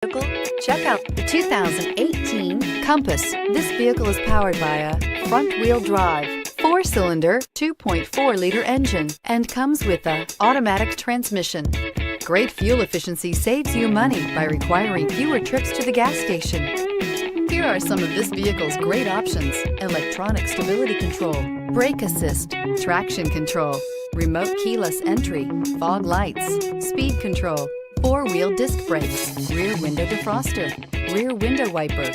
vehicle? Check out the 2018 Compass. This vehicle is powered by a front-wheel drive, 4-cylinder, 2.4-liter engine, and comes with an automatic transmission. Great fuel efficiency saves you money by requiring fewer trips to the gas station. Here are some of this vehicle's great options: electronic stability control, brake assist, traction control, remote keyless entry, fog lights, speed control, 4-wheel disc brakes, rear window defroster, rear window wiper.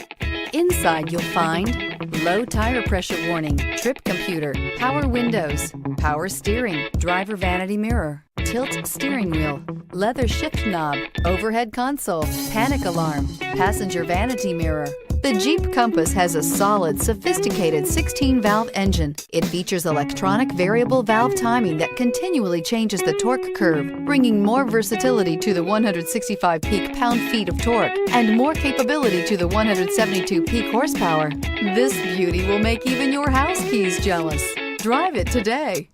Inside you'll find low tire pressure warning, trip computer, power windows, power steering, driver vanity mirror, tilt steering wheel, leather shift knob, overhead console, panic alarm, passenger vanity mirror. The Jeep Compass has a solid, sophisticated 16-valve engine. It features electronic variable valve timing that continually changes the torque curve, bringing more versatility to the 165 peak pound-feet of torque and more capability to the 172 peak horsepower. This beauty will make even your house keys jealous. Drive it today.